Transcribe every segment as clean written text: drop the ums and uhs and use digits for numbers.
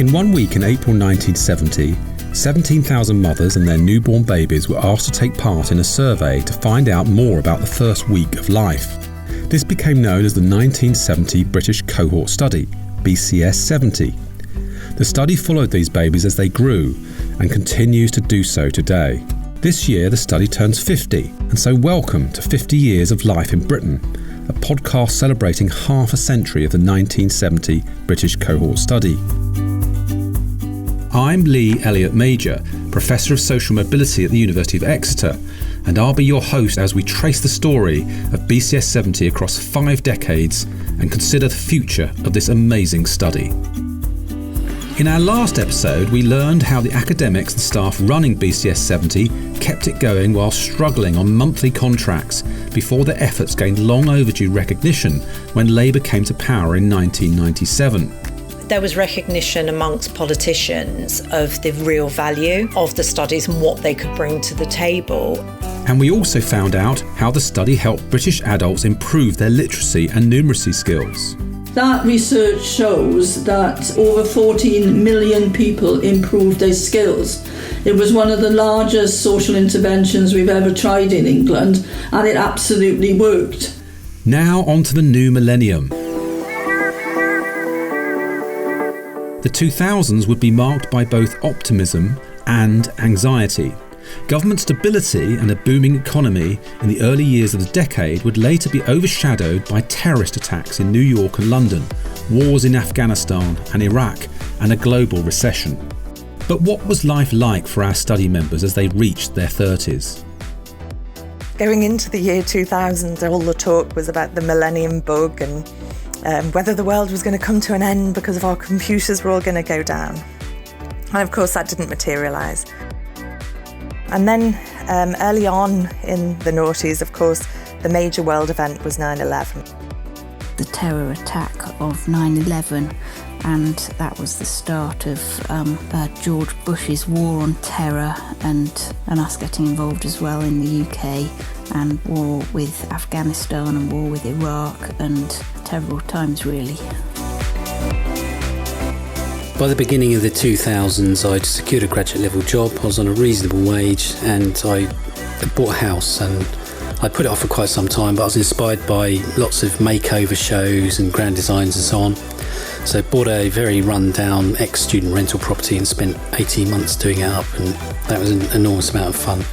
In 1 week in April 1970, 17,000 mothers and their newborn babies were asked to take part in a survey to find out more about the first week of life. This became known as the 1970 British Cohort Study, BCS 70. The study followed these babies as they grew and continues to do so today. This year the study turns 50, and so welcome to 50 Years of Life in Britain, a podcast celebrating half a century of the 1970 British Cohort Study. I'm Lee Elliott Major, Professor of Social Mobility at the University of Exeter, and I'll be your host as we trace the story of BCS 70 across 5 decades and consider the future of this amazing study. In our last episode, we learned how the academics and staff running BCS 70 kept it going while struggling on monthly contracts before their efforts gained long overdue recognition when Labour came to power in 1997. There was recognition amongst politicians of the real value of the studies and what they could bring to the table. And we also found out how the study helped British adults improve their literacy and numeracy skills. That research shows that over 14 million people improved their skills. It was one of the largest social interventions we've ever tried in England, and it absolutely worked. Now on to the new millennium. The 2000s would be marked by both optimism and anxiety. Government stability and a booming economy in the early years of the decade would later be overshadowed by terrorist attacks in New York and London, wars in Afghanistan and Iraq, and a global recession. But what was life like for our study members as they reached their 30s? Going into the year 2000, all the talk was about the Millennium Bug and whether the world was going to come to an end because of our computers were all going to go down. And of course that didn't materialise. And then early on in the noughties, of course, the major world event was 9/11. The terror attack of 9/11, and that was the start of George Bush's war on terror and us getting involved as well in the UK, and war with Afghanistan and war with Iraq, and terrible times really. By the beginning of the 2000s, I'd secured a graduate level job. I was on a reasonable wage and I bought a house, and I put it off for quite some time, but I was inspired by lots of makeover shows and grand designs and so on. So I bought a very run-down ex-student rental property and spent 18 months doing it up, and that was an enormous amount of fun.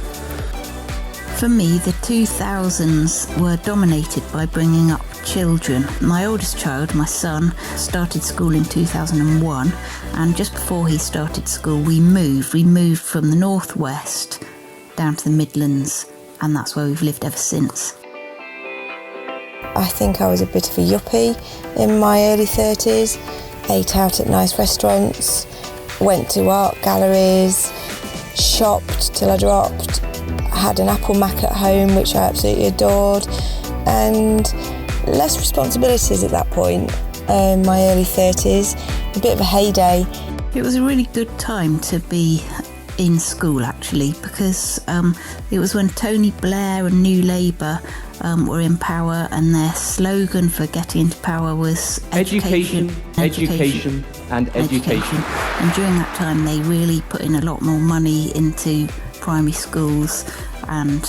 For me, the 2000s were dominated by bringing up children. My oldest child, my son, started school in 2001, and just before he started school we moved. We moved from the northwest down to the Midlands, and that's where we've lived ever since. I think I was a bit of a yuppie in my early 30s, ate out at nice restaurants, went to art galleries, shopped till I dropped, had an Apple Mac at home which I absolutely adored, and less responsibilities at that point, my early 30s, a bit of a heyday. It was a really good time to be in school actually, because it was when Tony Blair and New Labour were in power, and their slogan for getting into power was education. And education. And during that time they really put in a lot more money into primary schools, and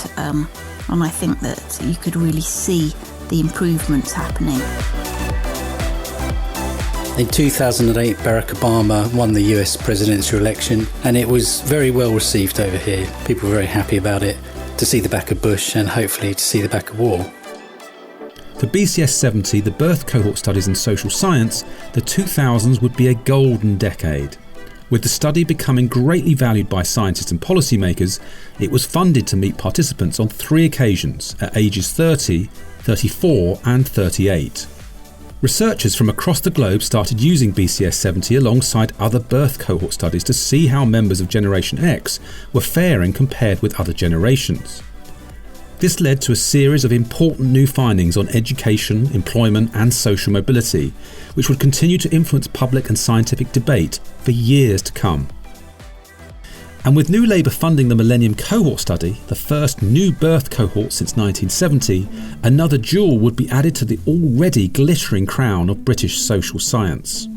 I think that you could really see the improvements happening. In 2008, Barack Obama won the US presidential election, and it was very well received over here. People were very happy about it, to see the back of Bush and hopefully to see the back of war. For BCS 70, the Birth Cohort Studies in Social Science, the 2000s would be a golden decade. With the study becoming greatly valued by scientists and policymakers, it was funded to meet participants on 3 occasions at ages 30, 34 and 38. Researchers from across the globe started using BCS 70 alongside other birth cohort studies to see how members of Generation X were faring compared with other generations. This led to a series of important new findings on education, employment and social mobility, which would continue to influence public and scientific debate for years to come. And with New Labour funding the Millennium Cohort Study, the first new birth cohort since 1970, another jewel would be added to the already glittering crown of British social science.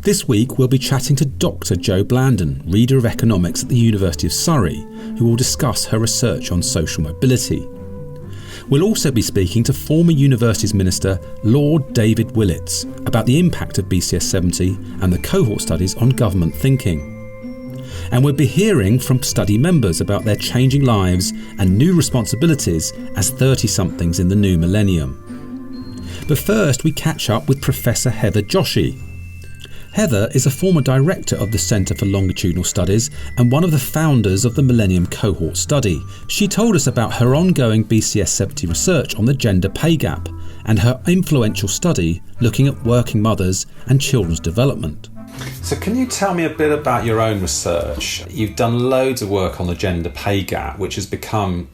This week we'll be chatting to Dr. Jo Blanden, Reader of Economics at the University of Surrey, who will discuss her research on social mobility. We'll also be speaking to former Universities Minister Lord David Willetts about the impact of BCS 70 and the cohort studies on government thinking. And we'll be hearing from study members about their changing lives and new responsibilities as 30-somethings in the new millennium. But first we catch up with Professor Heather Joshi. Heather is a former director of the Centre for Longitudinal Studies and one of the founders of the Millennium Cohort Study. She told us about her ongoing BCS 70 research on the gender pay gap and her influential study looking at working mothers and children's development. So can you tell me a bit about your own research? You've done loads of work on the gender pay gap, which has become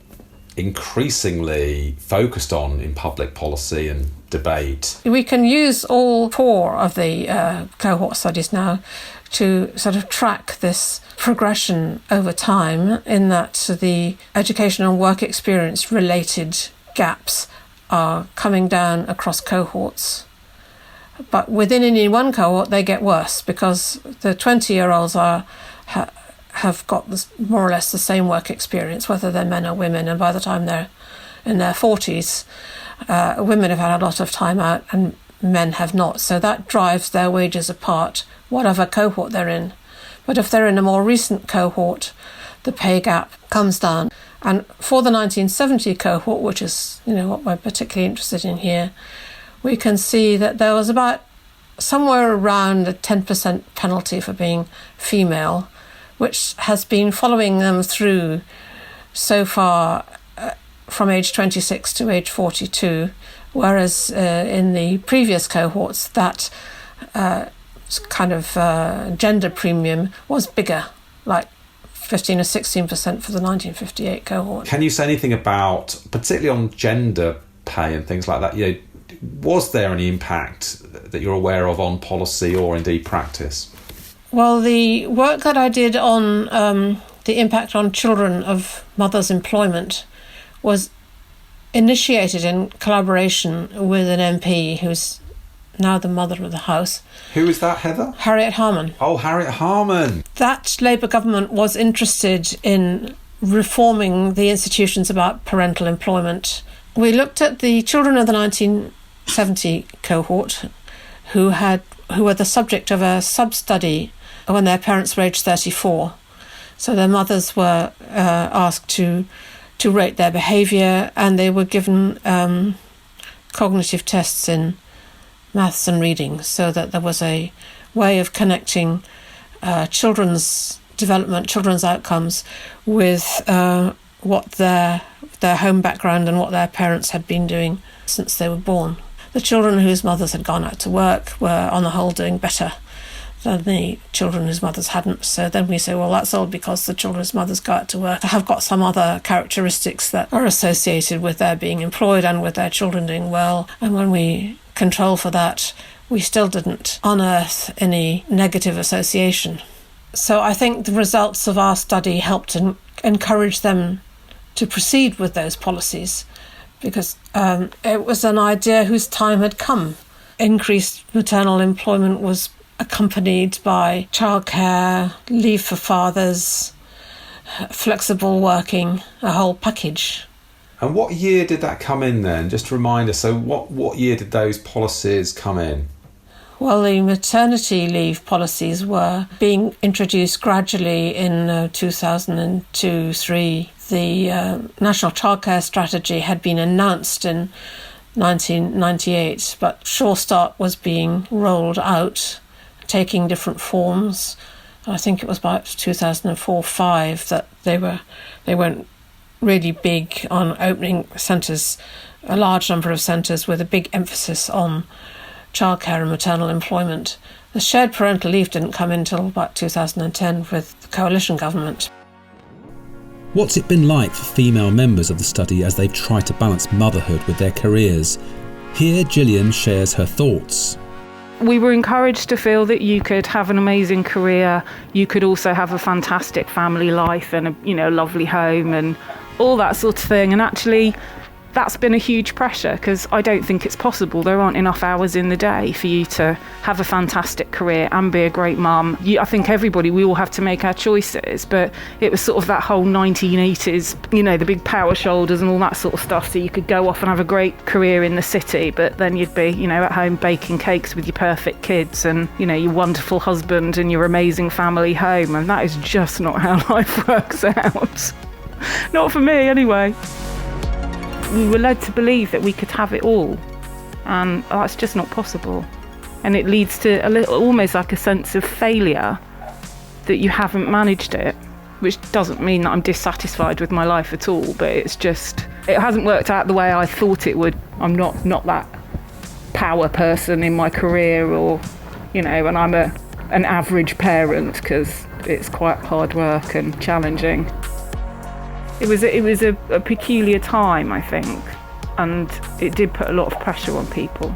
increasingly focused on in public policy and debate. We can use all 4 of the cohort studies now to sort of track this progression over time, in that the education and work experience related gaps are coming down across cohorts. But within any one cohort, they get worse because the 20-year-olds have got this, more or less the same work experience, whether they're men or women. And by the time they're in their 40s, women have had a lot of time out and men have not. So that drives their wages apart, whatever cohort they're in. But if they're in a more recent cohort, the pay gap comes down. And for the 1970 cohort, which is what we're particularly interested in here, we can see that there was about somewhere around a 10% penalty for being female, which has been following them through so far from age 26 to age 42, whereas in the previous cohorts that kind of gender premium was bigger, like 15 or 16% for the 1958 cohort. Can you say anything about, particularly on gender pay and things like that, was there any impact that you're aware of on policy or indeed practice? Well, the work that I did on the impact on children of mothers' employment was initiated in collaboration with an MP who's now the mother of the house. Who is that, Heather? Harriet Harman. Oh, Harriet Harman. That Labour government was interested in reforming the institutions about parental employment. We looked at the children of the 1970 cohort who were the subject of a sub-study when their parents were aged 34. So their mothers were asked to rate their behaviour, and they were given cognitive tests in maths and reading, so that there was a way of connecting children's development, children's outcomes with what their home background and what their parents had been doing since they were born. The children whose mothers had gone out to work were on the whole doing better than the children whose mothers hadn't. So then we say, well, that's all because the children's mothers go out to work. They have got some other characteristics that are associated with their being employed and with their children doing well. And when we control for that, we still didn't unearth any negative association. So I think the results of our study helped encourage them to proceed with those policies, because it was an idea whose time had come. Increased maternal employment was accompanied by childcare, leave for fathers, flexible working, a whole package. And what year did that come in then? Just to remind us, so what year did those policies come in? Well, the maternity leave policies were being introduced gradually in 2002-03. The National Childcare Strategy had been announced in 1998, but Sure Start was being rolled out, taking different forms. I think it was about 2004-05 that they went really big on opening centres, a large number of centres with a big emphasis on childcare and maternal employment. The shared parental leave didn't come in until about 2010 with the coalition government. What's it been like for female members of the study as they've tried to balance motherhood with their careers? Here, Gillian shares her thoughts. We were encouraged to feel that you could have an amazing career, you could also have a fantastic family life and a lovely home and all that sort of thing. And actually, that's been a huge pressure, because I don't think it's possible. There aren't enough hours in the day for you to have a fantastic career and be a great mum. I think we all have to make our choices, but it was sort of that whole 1980s, the big power shoulders and all that sort of stuff, so you could go off and have a great career in the city, but then you'd be, at home baking cakes with your perfect kids and, your wonderful husband and your amazing family home, and that is just not how life works out. Not for me, anyway. We were led to believe that we could have it all, and that's just not possible. And it leads to almost like a sense of failure that you haven't managed it, which doesn't mean that I'm dissatisfied with my life at all, but it's just, it hasn't worked out the way I thought it would. I'm not that power person in my career, or, and I'm an average parent, because it's quite hard work and challenging. It was a peculiar time, I think, and it did put a lot of pressure on people,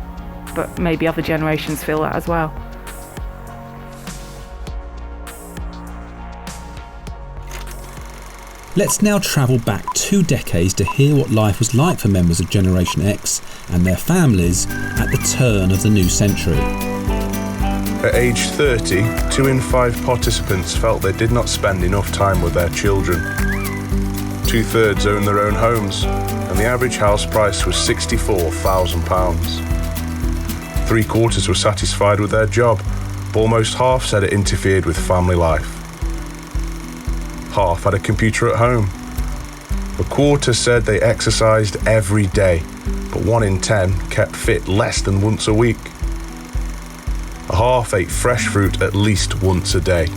but maybe other generations feel that as well. Let's now travel back 2 decades to hear what life was like for members of Generation X and their families at the turn of the new century. At age 30, 2 in 5 participants felt they did not spend enough time with their children. 2/3 owned their own homes, and the average house price was £64,000. 3/4 were satisfied with their job, but almost half said it interfered with family life. Half had a computer at home. 1/4 said they exercised every day, but 1 in 10 kept fit less than once a week. A half ate fresh fruit at least once a day.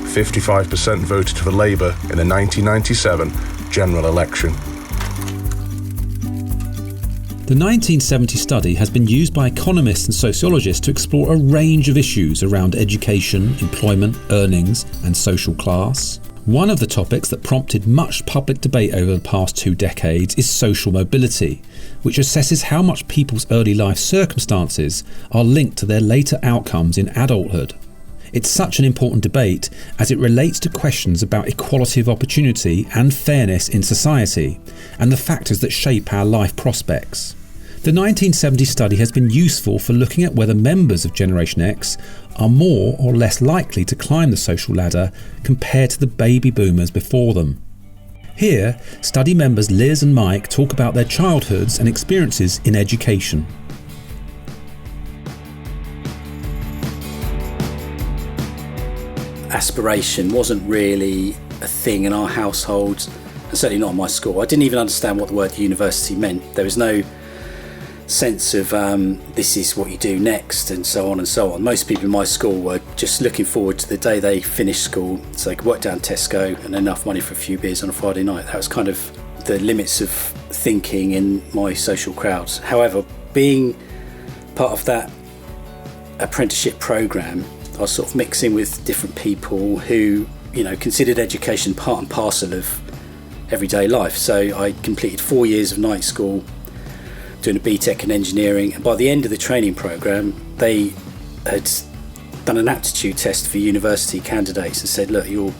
55% voted for Labour in the 1997 general election. The 1970 study has been used by economists and sociologists to explore a range of issues around education, employment, earnings, and social class. One of the topics that prompted much public debate over the past 2 decades is social mobility, which assesses how much people's early life circumstances are linked to their later outcomes in adulthood. It's such an important debate as it relates to questions about equality of opportunity and fairness in society, and the factors that shape our life prospects. The 1970 study has been useful for looking at whether members of Generation X are more or less likely to climb the social ladder compared to the baby boomers before them. Here, study members Liz and Mike talk about their childhoods and experiences in education. Aspiration wasn't really a thing in our household, and certainly not in my school. I didn't even understand what the word university meant. There was no sense of this is what you do next, and so on and so on. Most people in my school were just looking forward to the day they finished school so they could work down Tesco and enough money for a few beers on a Friday night. That was kind of the limits of thinking in my social crowds. However, being part of that apprenticeship programme, I was sort of mixing with different people who, considered education part and parcel of everyday life. So I completed 4 years of night school, doing a BTEC in engineering, and by the end of the training programme, they had done an aptitude test for university candidates and said, look, you're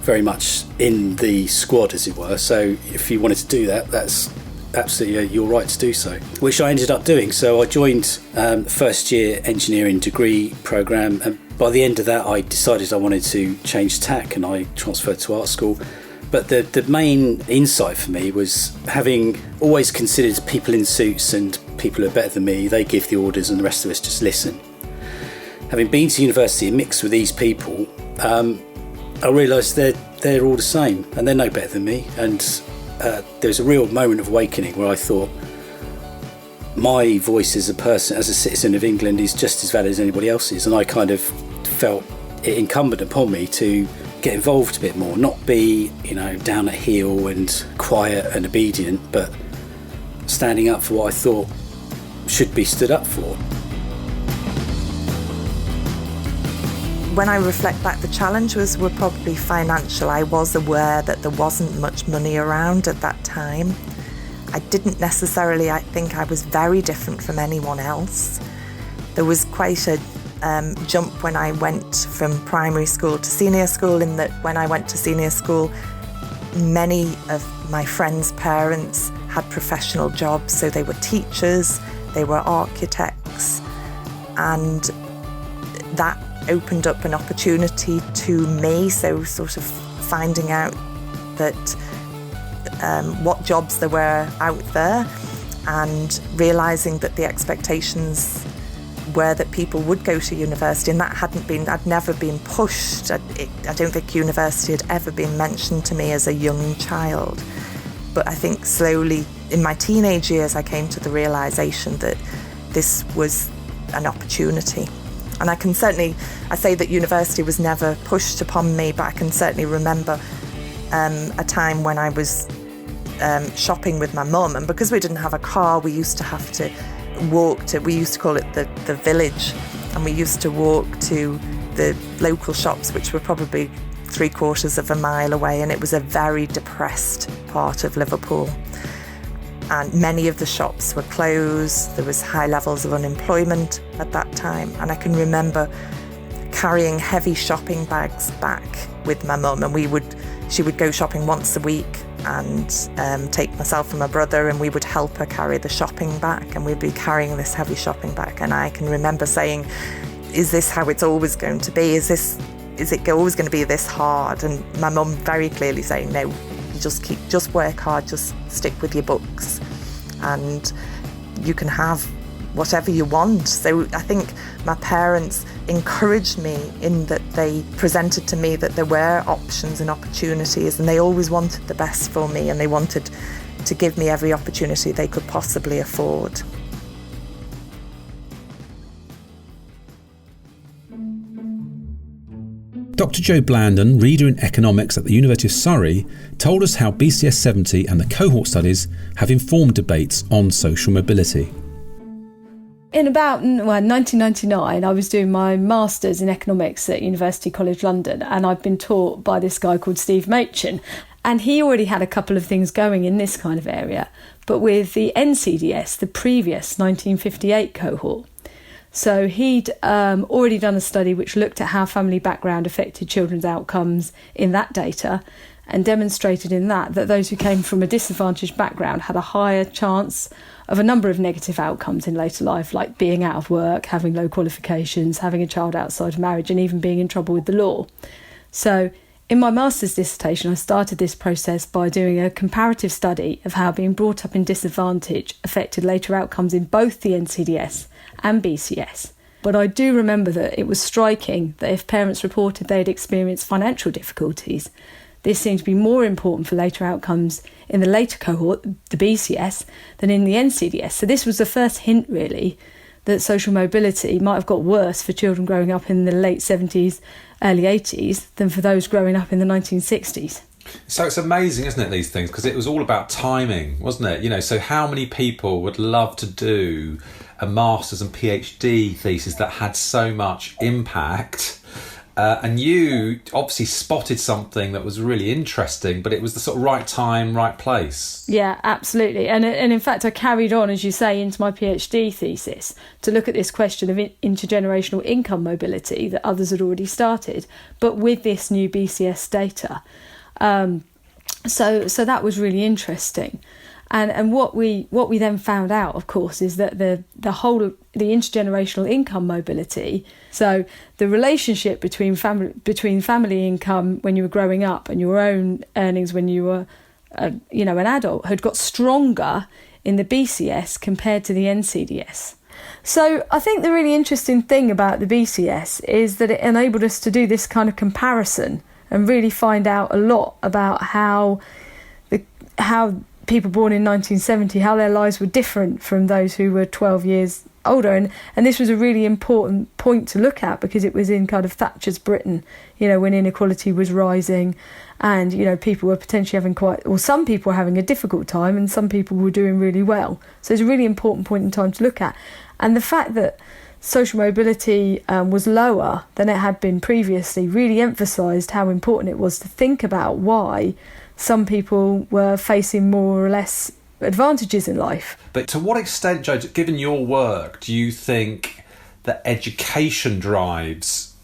very much in the squad, as it were, so if you wanted to do that, that's absolutely your right to do so, which I ended up doing. So I joined the first year engineering degree programme, and by the end of that I decided I wanted to change tack and I transferred to art school. But the main insight for me was, having always considered people in suits and people who are better than me, they give the orders and the rest of us just listen. Having been to university and mixed with these people, I realised they're all the same and they're no better than me. And there was a real moment of awakening where I thought, my voice as a person, as a citizen of England, is just as valid as anybody else's. And I kind of felt it incumbent upon me to get involved a bit more, not be, down at heel and quiet and obedient, but standing up for what I thought should be stood up for. When I reflect back, the challenges were probably financial. I was aware that there wasn't much money around at that time. I didn't necessarily, I think I was very different from anyone else. There was quite a jump when I went from primary school to senior school, in that when I went to senior school, many of my friends' parents had professional jobs. So they were teachers, they were architects, and that opened up an opportunity to me. So sort of finding out that what jobs there were out there, and realising that the expectations were that people would go to university, and that I'd never been pushed. I don't think university had ever been mentioned to me as a young child. But I think slowly in my teenage years I came to the realisation that this was an opportunity. And I say that university was never pushed upon me, but I can certainly remember a time when I was shopping with my mum, and because we didn't have a car, we used to have to we used to call it the village, and we used to walk to the local shops, which were probably 3/4 of a mile away, and it was a very depressed part of Liverpool. And many of the shops were closed. There was high levels of unemployment at that time, and I can remember carrying heavy shopping bags back with my mum, and she would go shopping once a week and take myself and my brother, and we would help her carry the shopping back, and we'd be carrying this heavy shopping bag. And I can remember saying, is this how it's always going to be? Is it always going to be this hard? And my mum very clearly saying, no, you just work hard, just stick with your books, and you can have whatever you want. So I think my parents encouraged me in that they presented to me that there were options and opportunities, and they always wanted the best for me, and they wanted to give me every opportunity they could possibly afford. Dr. Jo Blanden, reader in economics at the University of Surrey, told us how BCS 70 and the cohort studies have informed debates on social mobility. In about 1999, I was doing my Masters in Economics at University College London, and I'd been taught by this guy called Steve Machin. And he already had a couple of things going in this kind of area, but with the NCDS, the previous 1958 cohort. So he'd already done a study which looked at how family background affected children's outcomes in that data, and demonstrated in that those who came from a disadvantaged background had a higher chance of a number of negative outcomes in later life, like being out of work, having low qualifications, having a child outside of marriage, and even being in trouble with the law. So in my master's dissertation, I started this process by doing a comparative study of how being brought up in disadvantage affected later outcomes in both the NCDS and BCS. But I do remember that it was striking that if parents reported they had experienced financial difficulties, this seemed to be more important for later outcomes in the later cohort, the BCS, than in the NCDS. So this was the first hint, really, that social mobility might have got worse for children growing up in the late 70s, early 80s, than for those growing up in the 1960s. So it's amazing, isn't it, these things? Because it was all about timing, wasn't it? You know, so how many people would love to do a master's and PhD thesis that had so much impact? And you obviously spotted something that was really interesting, but it was the sort of right time, right place. Yeah, absolutely. And in fact, I carried on, as you say, into my PhD thesis to look at this question of intergenerational income mobility that others had already started, but with this new BCS data. So that was really interesting. And what we then found out, of course, is that the whole of the intergenerational income mobility, so the relationship between family income when you were growing up and your own earnings when you were an adult, had got stronger in the BCS compared to the NCDS. So I think the really interesting thing about the BCS is that it enabled us to do this kind of comparison and really find out a lot about how people born in 1970, how their lives were different from those who were 12 years older. And this was a really important point to look at, because it was in kind of Thatcher's Britain, when inequality was rising, and, people were potentially having some people were having a difficult time and some people were doing really well. So it's a really important point in time to look at. And the fact that social mobility was lower than it had been previously really emphasised how important it was to think about why some people were facing more or less advantages in life. But to what extent, Jo, given your work, do you think that education drives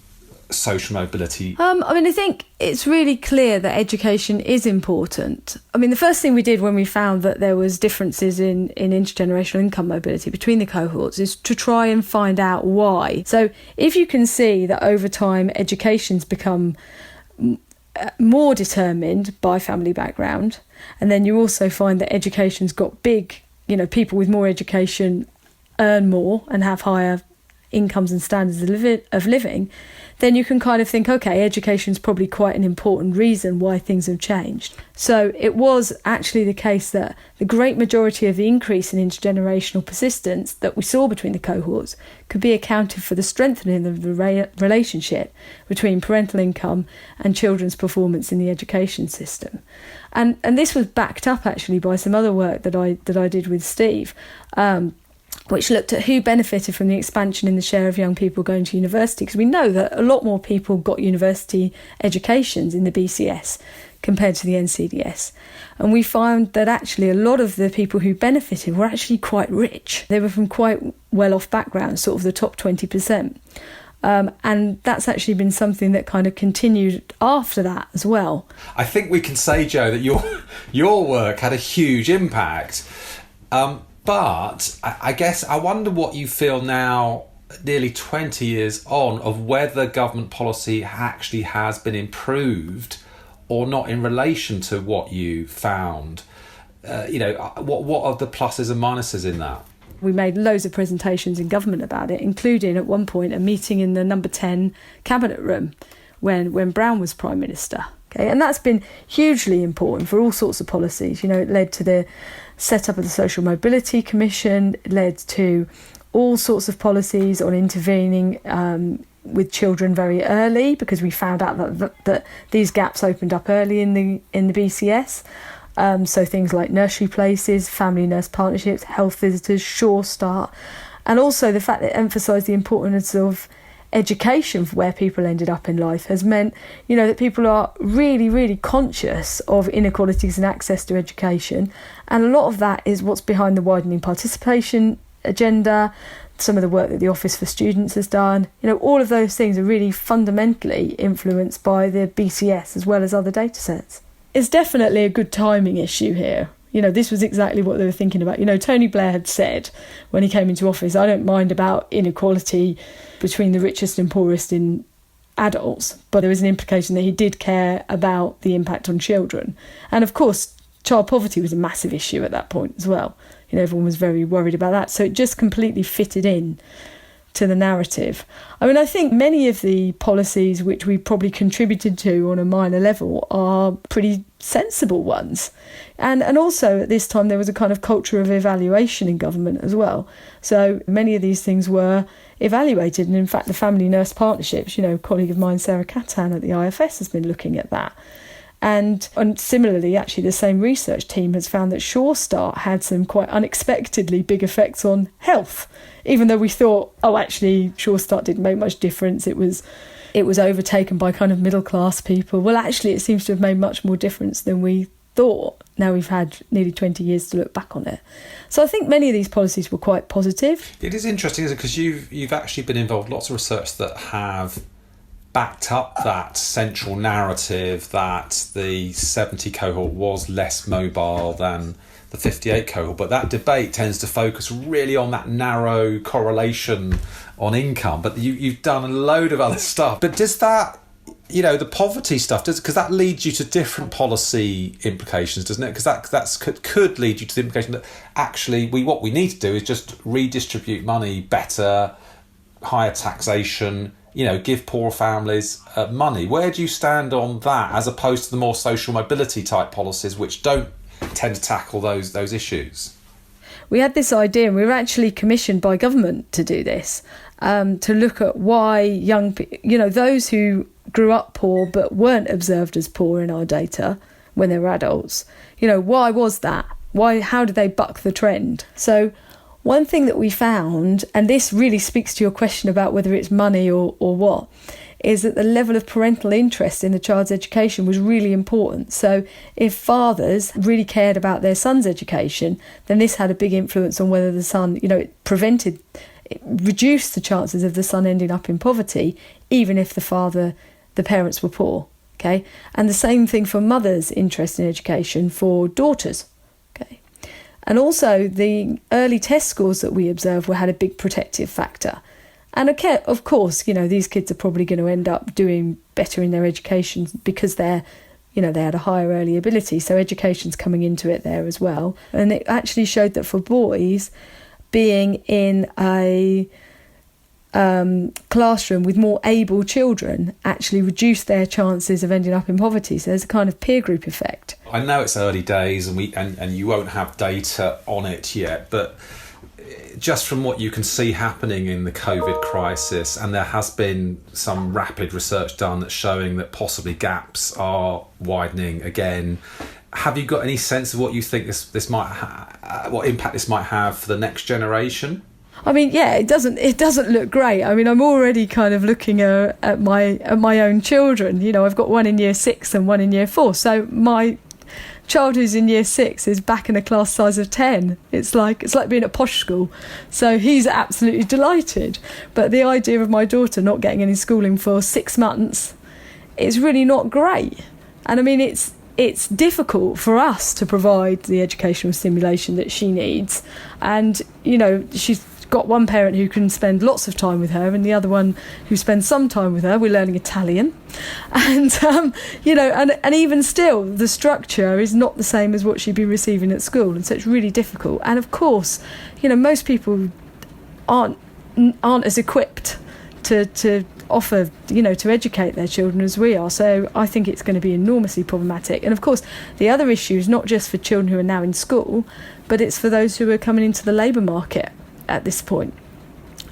social mobility? I think it's really clear that education is important. The first thing we did when we found that there was differences in intergenerational income mobility between the cohorts is to try and find out why. So if you can see that over time education's become more determined by family background, and then you also find that education's got big, people with more education earn more and have higher incomes and standards of living, then you can kind of think, okay, education's probably quite an important reason why things have changed. So it was actually the case that the great majority of the increase in intergenerational persistence that we saw between the cohorts could be accounted for the strengthening of the relationship between parental income and children's performance in the education system. And this was backed up actually by some other work that I did with Steve, which looked at who benefited from the expansion in the share of young people going to university, because we know that a lot more people got university educations in the BCS compared to the NCDS. And we found that actually a lot of the people who benefited were actually quite rich. They were from quite well-off backgrounds, sort of the top 20%. And that's actually been something that kind of continued after that as well. I think we can say, Jo, that your work had a huge impact. But I guess I wonder what you feel now, nearly 20 years on, of whether government policy actually has been improved or not in relation to what you found. What are the pluses and minuses in that? We made loads of presentations in government about it, including at one point a meeting in the number 10 cabinet room when Brown was Prime Minister. Okay, and that's been hugely important for all sorts of policies. It led to the set up of the Social Mobility Commission, led to all sorts of policies on intervening with children very early, because we found out that these gaps opened up early in the BCS. So things like nursery places, family nurse partnerships, health visitors, Sure Start, and also the fact that it emphasised the importance of education for where people ended up in life has meant, that people are really, really conscious of inequalities in access to education. And a lot of that is what's behind the widening participation agenda, some of the work that the Office for Students has done. All of those things are really fundamentally influenced by the BCS as well as other data sets. It's definitely a good timing issue here. This was exactly what they were thinking about. Tony Blair had said when he came into office, I don't mind about inequality between the richest and poorest in adults, but there was an implication that he did care about the impact on children. And of course, child poverty was a massive issue at that point as well. Everyone was very worried about that. So it just completely fitted in to the narrative. I think many of the policies which we probably contributed to on a minor level are pretty sensible ones. And also at this time there was a kind of culture of evaluation in government as well. So many of these things were evaluated, and in fact the family nurse partnerships, a colleague of mine, Sarah Catan at the IFS, has been looking at that. And similarly, actually, the same research team has found that Sure Start had some quite unexpectedly big effects on health, even though we thought, actually, Sure Start didn't make much difference. It was overtaken by kind of middle class people. Well, actually, it seems to have made much more difference than we thought. Now we've had nearly 20 years to look back on it. So I think many of these policies were quite positive. It is interesting, isn't it? Because you've actually been involved in lots of research that have backed up that central narrative that the 70 cohort was less mobile than the 58 cohort, but that debate tends to focus really on that narrow correlation on income. But you've done a load of other stuff. But does that, the poverty stuff, because that leads you to different policy implications, doesn't it? Because that could lead you to the implication that actually what we need to do is just redistribute money better, higher taxation, give poor families money. Where do you stand on that, as opposed to the more social mobility type policies which don't tend to tackle those issues? We had this idea, and we were actually commissioned by government to do this, to look at why young people, those who grew up poor but weren't observed as poor in our data when they were adults, why was that? How did they buck the trend? So one thing that we found, and this really speaks to your question about whether it's money or what, is that the level of parental interest in the child's education was really important. So if fathers really cared about their son's education, then this had a big influence on whether the son, it prevented reduced the chances of the son ending up in poverty, even if the parents were poor. Okay, and the same thing for mothers' interest in education for daughters. Okay, and also the early test scores that we observed had a big protective factor. And okay, of course, these kids are probably going to end up doing better in their education because they had a higher early ability. So education's coming into it there as well. And it actually showed that for boys, being in a classroom with more able children actually reduced their chances of ending up in poverty. So there's a kind of peer group effect. I know it's early days and you won't have data on it yet, but just from what you can see happening in the COVID crisis, and there has been some rapid research done that's showing that possibly gaps are widening again. Have you got any sense of what you think this might what impact this might have for the next generation? I mean, yeah, it doesn't look great. I mean, I'm already kind of looking at my own children. I've got one in year 6 and one in year 4. So my child who's in year 6 is back in a class size of 10. It's like being at posh school. So he's absolutely delighted. But the idea of my daughter not getting any schooling for 6 months is really not great. And I mean, it's difficult for us to provide the educational stimulation that she needs. And, she's got one parent who can spend lots of time with her and the other one who spends some time with her. We're learning Italian. And, and even still, the structure is not the same as what she'd be receiving at school. And so it's really difficult. And of course, most people aren't as equipped to offer, to educate their children as we are. So I think it's going to be enormously problematic. And of course, the other issue is not just for children who are now in school, but it's for those who are coming into the labour market at this point,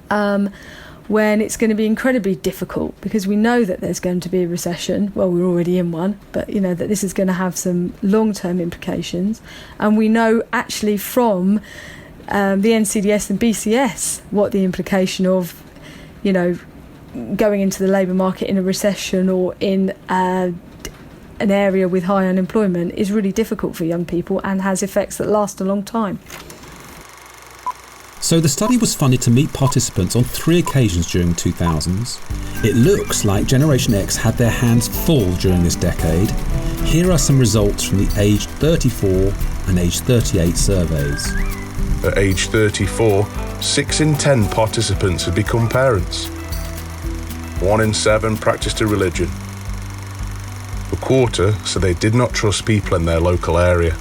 when it's going to be incredibly difficult, because we know that there's going to be a recession. Well, we're already in one, but that this is going to have some long-term implications. And we know actually from the NCDS and BCS what the implication of going into the labour market in a recession or in an area with high unemployment is really difficult for young people and has effects that last a long time. So the study was funded to meet participants on 3 occasions during the 2000s. It looks like Generation X had their hands full during this decade. Here are some results from the aged 34 and aged 38 surveys. At age 34, 6 in 10 participants had become parents. 1 in 7 practiced a religion. A quarter said they did not trust people in their local area.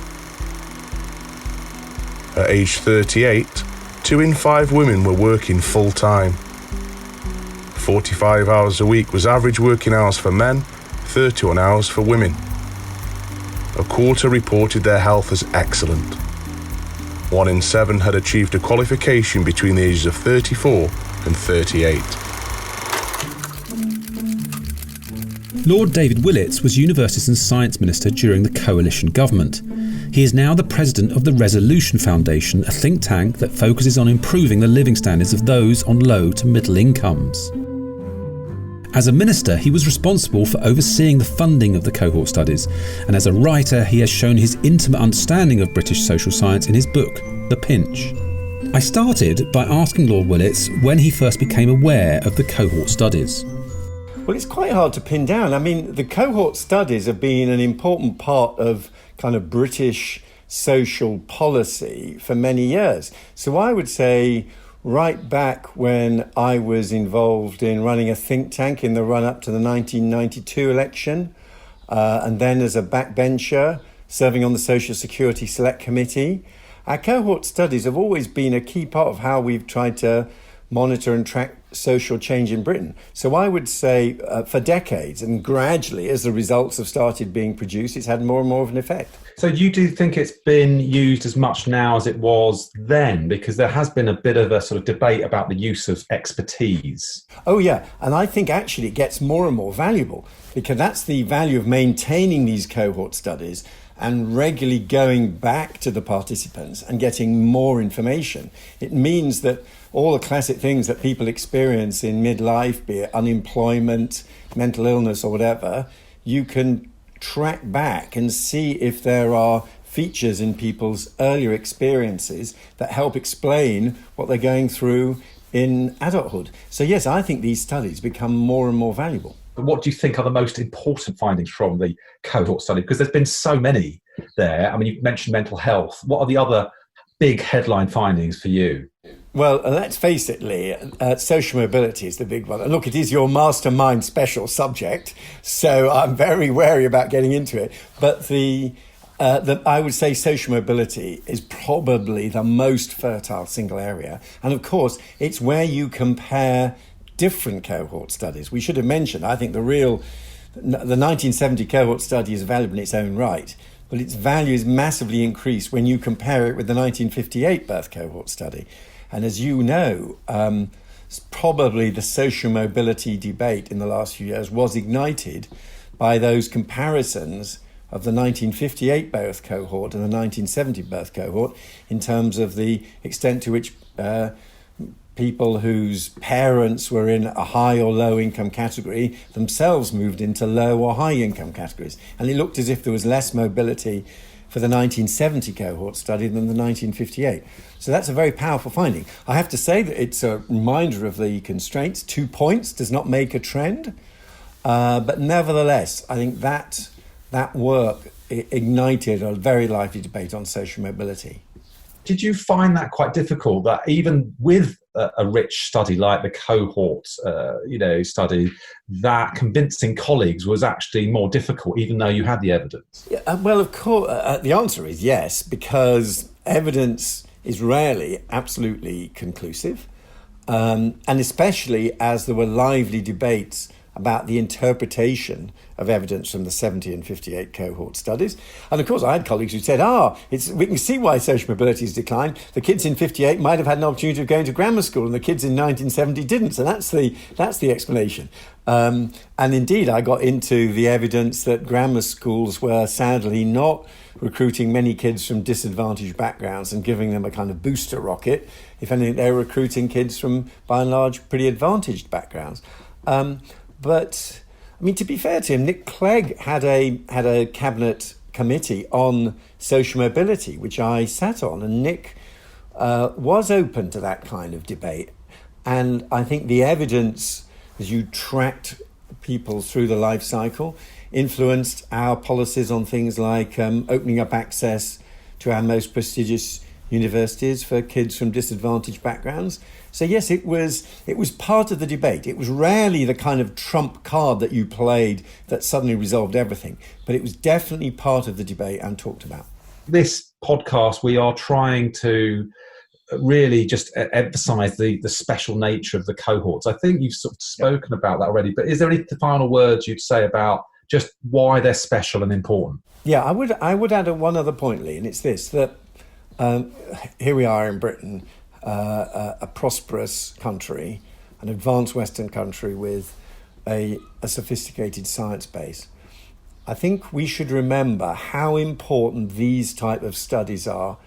At age 38, 2 in 5 women were working full-time. 45 hours a week was average working hours for men, 31 hours for women. A quarter reported their health as excellent. 1 in 7 had achieved a qualification between the ages of 34 and 38. Lord David Willetts was Universities and Science Minister during the Coalition government. He is now the president of the Resolution Foundation, a think tank that focuses on improving the living standards of those on low to middle incomes. As a minister, he was responsible for overseeing the funding of the cohort studies, and as a writer, he has shown his intimate understanding of British social science in his book, The Pinch. I started by asking Lord Willetts when he first became aware of the cohort studies. Well, it's quite hard to pin down. I mean, the cohort studies have been an important part of kind of British social policy for many years. So I would say right back when I was involved in running a think tank in the run-up to the 1992 election, and then as a backbencher serving on the Social Security Select Committee, our cohort studies have always been a key part of how we've tried to monitor and track social change in Britain. So I would say for decades, and gradually as the results have started being produced, it's had more and more of an effect. So you do think it's been used as much now as it was then? Because there has been a bit of a sort of debate about the use of expertise. Oh yeah, and I think actually it gets more and more valuable, because that's the value of maintaining these cohort studies and regularly going back to the participants and getting more information. It means that all the classic things that people experience in midlife, be it unemployment, mental illness or whatever, you can track back and see if there are features in people's earlier experiences that help explain what they're going through in adulthood. So yes, I think these studies become more and more valuable. What do you think are the most important findings from the cohort study? Because there's been so many there. I mean, you mentioned mental health. What are the other big headline findings for you? Well, let's face it, Lee, social mobility is the big one. And look, it is your mastermind special subject, so I'm very wary about getting into it. But I would say social mobility is probably the most fertile single area. And of course, it's where you compare different cohort studies. We should have mentioned, I think the 1970 cohort study is valuable in its own right, but its value is massively increased when you compare it with the 1958 birth cohort study. And as you know, probably the social mobility debate in the last few years was ignited by those comparisons of the 1958 birth cohort and the 1970 birth cohort in terms of the extent to which people whose parents were in a high or low income category themselves moved into low or high income categories. And it looked as if there was less mobility for the 1970 cohort study than the 1958. So that's a very powerful finding. I have to say that it's a reminder of the constraints. 2 points does not make a trend. But nevertheless, I think that work ignited a very lively debate on social mobility. Did you find that quite difficult, that even with a rich study like the cohort study, that convincing colleagues was actually more difficult, even though you had the evidence? Yeah, well, of course, the answer is yes, because evidence is rarely absolutely conclusive, and especially as there were lively debates about the interpretation of evidence from the 70 and 58 cohort studies. And of course, I had colleagues who said, we can see why social mobility has declined. The kids in 58 might have had an opportunity of going to grammar school and the kids in 1970 didn't. So that's the explanation. And indeed, I got into the evidence that grammar schools were sadly not recruiting many kids from disadvantaged backgrounds and giving them a kind of booster rocket. If anything, they were recruiting kids from, by and large, pretty advantaged backgrounds. But I mean, to be fair to him, Nick Clegg had a cabinet committee on social mobility, which I sat on, and Nick was open to that kind of debate. And I think the evidence, as you tracked people through the life cycle, influenced our policies on things like opening up access to our most prestigious universities for kids from disadvantaged backgrounds. So yes, it was part of the debate. It was rarely the kind of trump card that you played that suddenly resolved everything, but it was definitely part of the debate and talked about. This podcast, we are trying to really just emphasise the special nature of the cohorts. I think you've sort of spoken about that already, but is there any final words you'd say about just why they're special and important? Yeah, I would add one other point, Lee, and it's this, that here we are in Britain, a prosperous country, an advanced Western country with a sophisticated science base. I think we should remember how important these type of studies are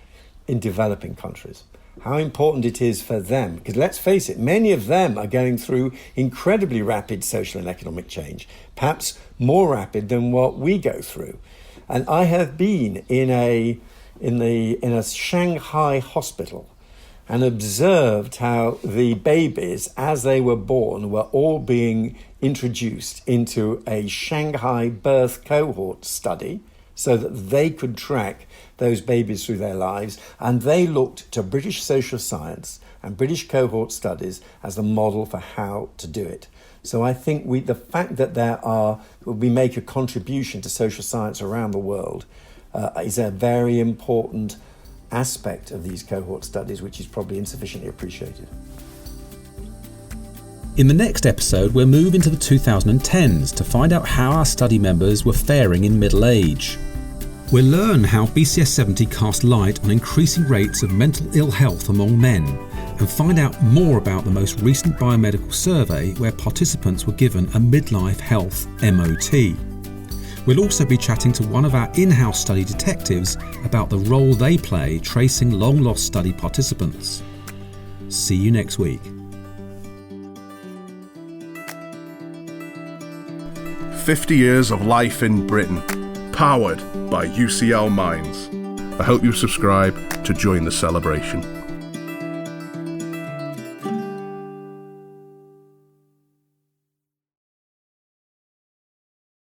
in developing countries, how important it is for them. Because let's face it, many of them are going through incredibly rapid social and economic change, perhaps more rapid than what we go through. And I have been in a Shanghai hospital and observed how the babies, as they were born, were all being introduced into a Shanghai birth cohort study so that they could track those babies through their lives. And they looked to British social science and British cohort studies as the model for how to do it. So I think the fact that we make a contribution to social science around the world is a very important aspect of these cohort studies, which is probably insufficiently appreciated. In the next episode, we'll move into the 2010s to find out how our study members were faring in middle age. We'll learn how BCS 70 cast light on increasing rates of mental ill health among men, and find out more about the most recent biomedical survey where participants were given a midlife health MOT. We'll also be chatting to one of our in-house study detectives about the role they play tracing long-lost study participants. See you next week. 50 years of life in Britain, powered by UCL Minds. I hope you subscribe to join the celebration.